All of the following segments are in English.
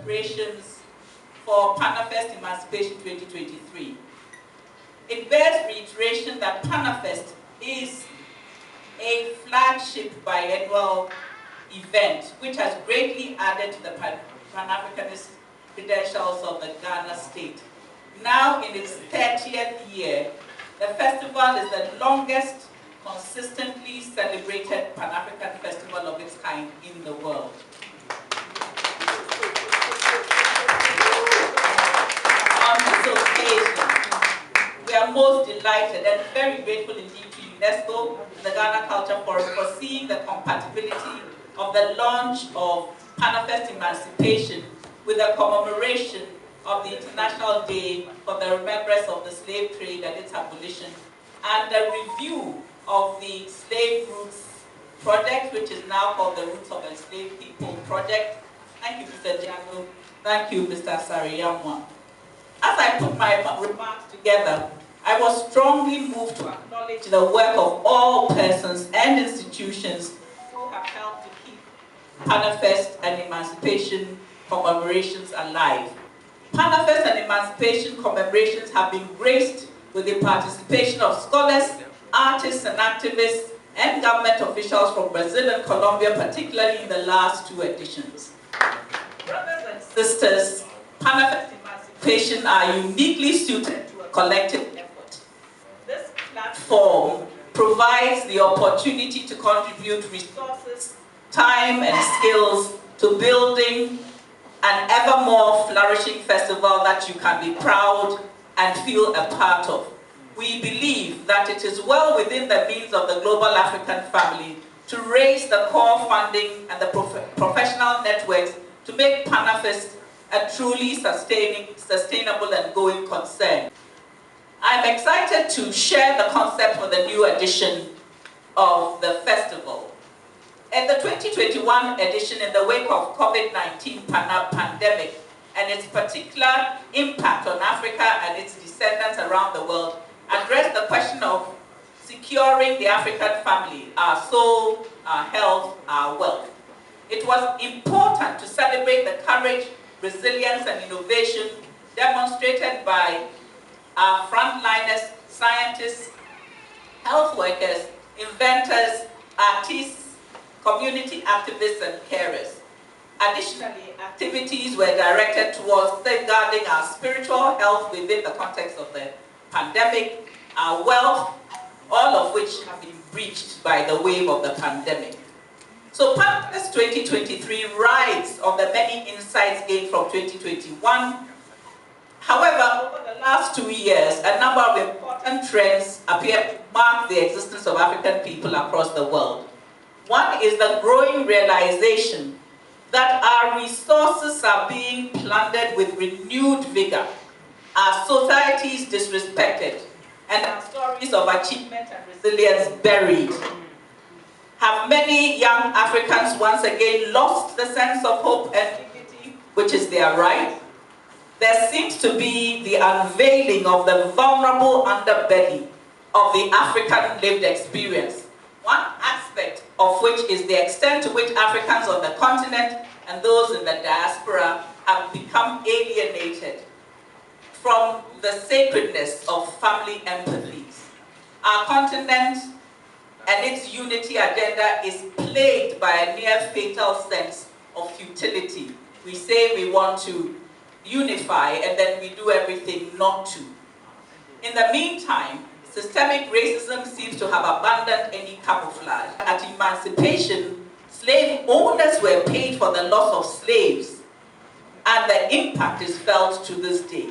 Preparations for Panafest Emancipation 2023. It bears reiteration that Panafest is a flagship biannual event which has greatly added to the Pan-Africanist credentials of the Ghana state. Now in its 30th year, the festival is the longest consistently celebrated Pan-African festival of its kind in the world. On this occasion, we are most delighted and very grateful indeed to UNESCO and the Ghana Culture Forum for seeing the compatibility of the launch of Panafest Emancipation with the commemoration of the International Day for the Remembrance of the Slave Trade and its abolition, and the review of the Slave Roots Project, which is now called the Roots of Enslaved People Project. Thank you, Mr. Diago. Thank you, Mr. Sariyamwa. As I put my remarks together, I was strongly moved to acknowledge the work of all persons and institutions who have helped to keep Panafest and Emancipation commemorations alive. Panafest and Emancipation commemorations have been graced with the participation of scholars, artists and activists, and government officials from Brazil and Colombia, particularly in the last two editions. Brothers and sisters, Panafest and Emancipation are uniquely suited to a collective effort. This platform provides the opportunity to contribute resources, time, and skills to building an ever more flourishing festival that you can be proud and feel a part of. We believe that it is well within the means of the global African family to raise the core funding and the professional networks to make Panafest a truly sustainable and going concern. I'm excited to share the concept for the new edition of the festival. In the 2021 edition, in the wake of COVID-19 pandemic and its particular impact on Africa and its descendants around the world, addressed the question of securing the African family, our soul, our health, our wealth. It was important to celebrate the courage, resilience, and innovation demonstrated by our frontliners, scientists, health workers, inventors, artists, community activists, and carers. Additionally, activities were directed towards safeguarding our spiritual health within the context of the pandemic, our wealth, all of which have been breached by the wave of the pandemic. So Panafest 2023 rides on the many insights gained from 2021. However, over the last 2 years, a number of important trends appear to mark the existence of African people across the world. One is the growing realization that our resources are being plundered with renewed vigor, our societies disrespected, and our stories of achievement and resilience buried. Have many young Africans once again lost the sense of hope and dignity, which is their right? There seems to be the unveiling of the vulnerable underbelly of the African lived experience. One aspect of which is the extent to which Africans on the continent and those in the diaspora have become alienated from the sacredness of family empathies. Our continent and its unity agenda is plagued by a near fatal sense of futility. We say we want to unify and then we do everything not to. In the meantime, systemic racism seems to have abandoned any camouflage. At emancipation, slave owners were paid for the loss of slaves, and the impact is felt to this day.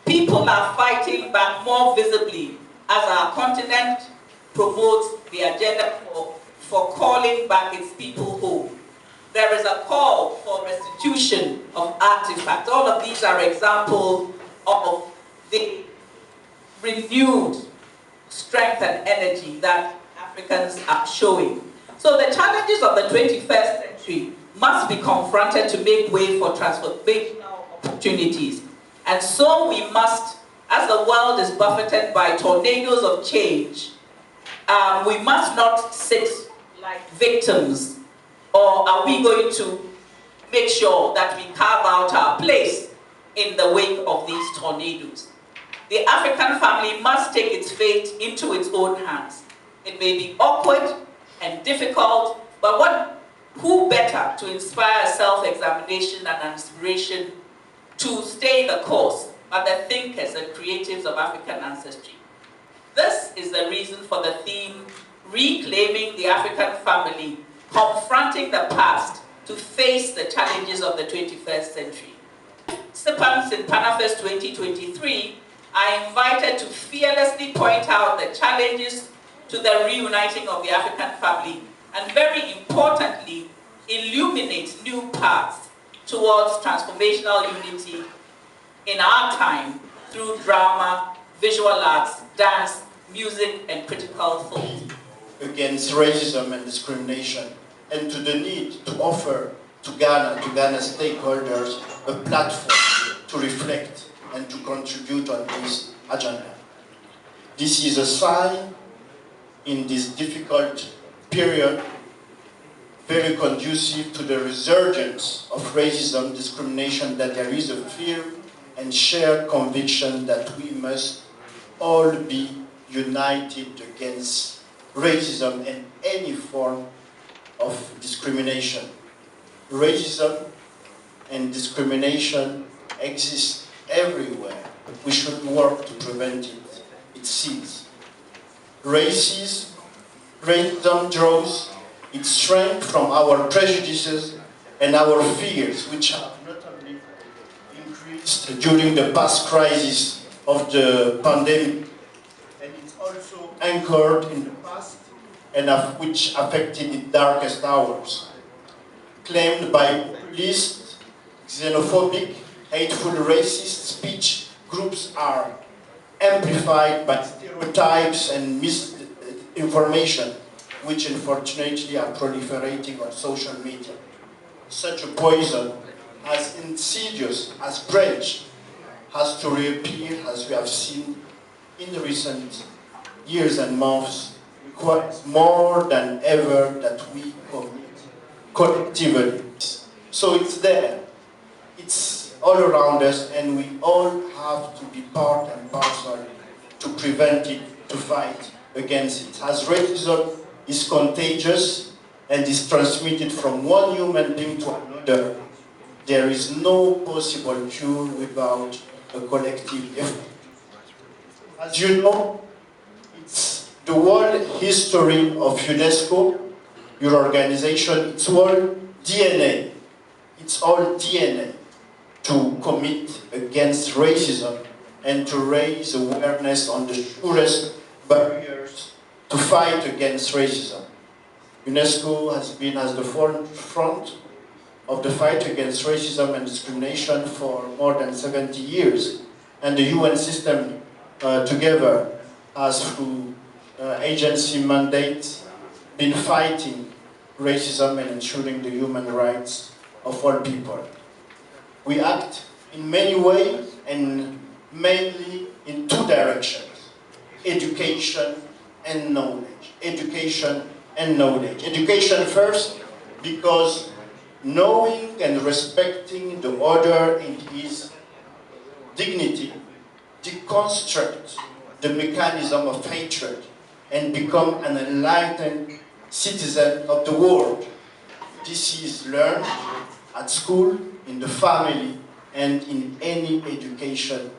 People are fighting back more visibly as our continent promotes the agenda for calling back its people home. There is a call for restitution of artifacts. All of these are examples of the renewed strength and energy that Africans are showing. So the challenges of the 21st century must be confronted to make way for transformational opportunities. And so we must, as the world is buffeted by tornadoes of change, we must not sit like victims, or are we going to make sure that we carve out our place in the wake of these tornadoes? The African family must take its fate into its own hands. It may be awkward and difficult, but who better to inspire self-examination and inspiration to stay the course but the thinkers and creatives of African ancestry? This is the reason for the theme, Reclaiming the African Family, Confronting the Past to Face the Challenges of the 21st Century. Participants in Panafest 2023 are invited to fearlessly point out the challenges to the reuniting of the African family, and very importantly, illuminate new paths towards transformational unity in our time through drama, visual arts, dance, music, and critical thought. Against racism and discrimination, and to the need to offer to Ghana stakeholders a platform to reflect and to contribute on this agenda. This is a sign in this difficult period very conducive to the resurgence of racism, discrimination, that there is a fear and shared conviction that we must all be united against racism and any form of discrimination. Racism and discrimination exist everywhere. We should work to prevent it. It seeds. Racism draws its strength from our prejudices and our fears, which have notably increased during the past crisis of the pandemic. And it's also anchored in the past and which affected its darkest hours. Claimed by populist, xenophobic, hateful, racist speech groups are amplified by stereotypes and misinformation, which unfortunately are proliferating on social media. Such a poison, as insidious as branch, has to reappear, as we have seen in recent years and months, requires more than ever that we commit collectively. So it's there, it's all around us, and we all have to be part and parcel to prevent it, to fight against it. As racism is contagious and is transmitted from one human being to another, there is no possible cure without a collective effort. As you know, it's the world history of UNESCO, your organization, it's all DNA. It's all DNA to commit against racism and to raise awareness on the surest barriers to fight against racism. UNESCO has been at the forefront of the fight against racism and discrimination for more than 70 years. And the UN system together has, through agency mandates, been fighting racism and ensuring the human rights of all people. We act in many ways and mainly in two directions: education and knowledge. Education and knowledge. Education first, because knowing and respecting the other in his dignity deconstruct the mechanism of hatred and become an enlightened citizen of the world. This is learned at school, in the family, and in any education.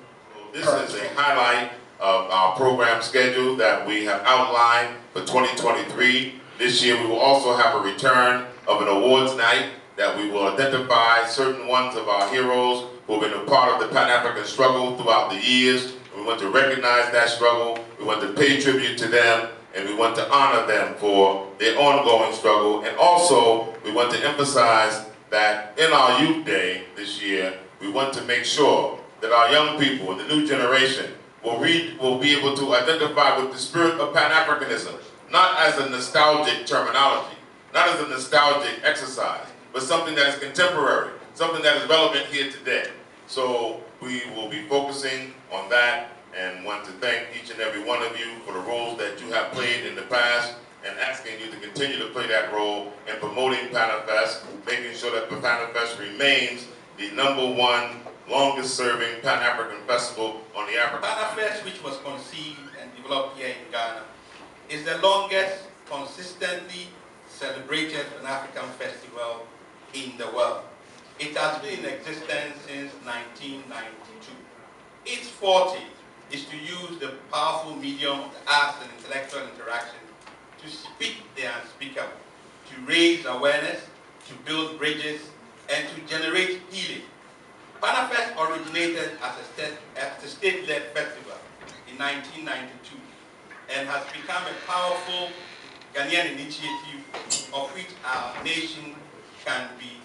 This is a highlight of our program schedule that we have outlined for 2023. This year we will also have a return of an awards night that we will identify certain ones of our heroes who have been a part of the Pan-African struggle throughout the years. We want to recognize that struggle, we want to pay tribute to them, and we want to honor them for their ongoing struggle. And also, we want to emphasize that in our Youth Day this year, we want to make sure that our young people, the new generation, will be able to identify with the spirit of Pan-Africanism, not as a nostalgic terminology, not as a nostalgic exercise, but something that is contemporary, something that is relevant here today. So we will be focusing on that and want to thank each and every one of you for the roles that you have played in the past and asking you to continue to play that role in promoting Panafest, making sure that the Panafest remains the #1 longest serving Pan-African festival on the African Panafest, which was conceived and developed here in Ghana, is the longest consistently celebrated Pan-African festival in the world. It has been in existence since 1992. Its forte is to use the powerful medium of the arts and intellectual interaction to speak the unspeakable, to raise awareness, to build bridges, and to generate healing. Panafest originated as a state-led festival in 1992 and has become a powerful Ghanaian initiative of which our nation can be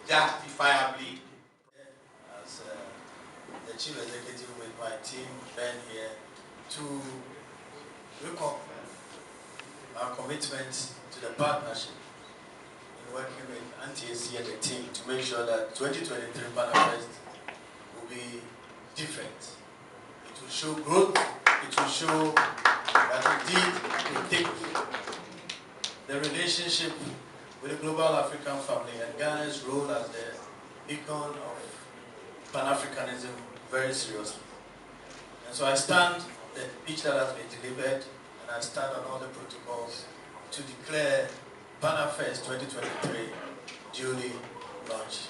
justifiably. As the chief executive with my team, Ben here, to recall our commitment to the partnership in working with NTAC and the team to make sure that 2023 Panafest will be different. It will show growth, it will show that indeed it will take the relationship with the global African family and Ghana's role as the beacon of Pan-Africanism very seriously. And so I stand the speech that has been delivered, and I stand on all the protocols to declare Panafest 2023 duly launched.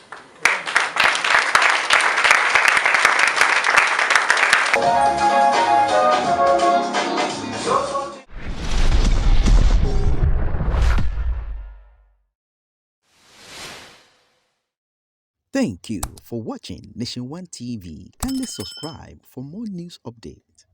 Thank you for watching Nation One TV. Kindly subscribe for more news updates.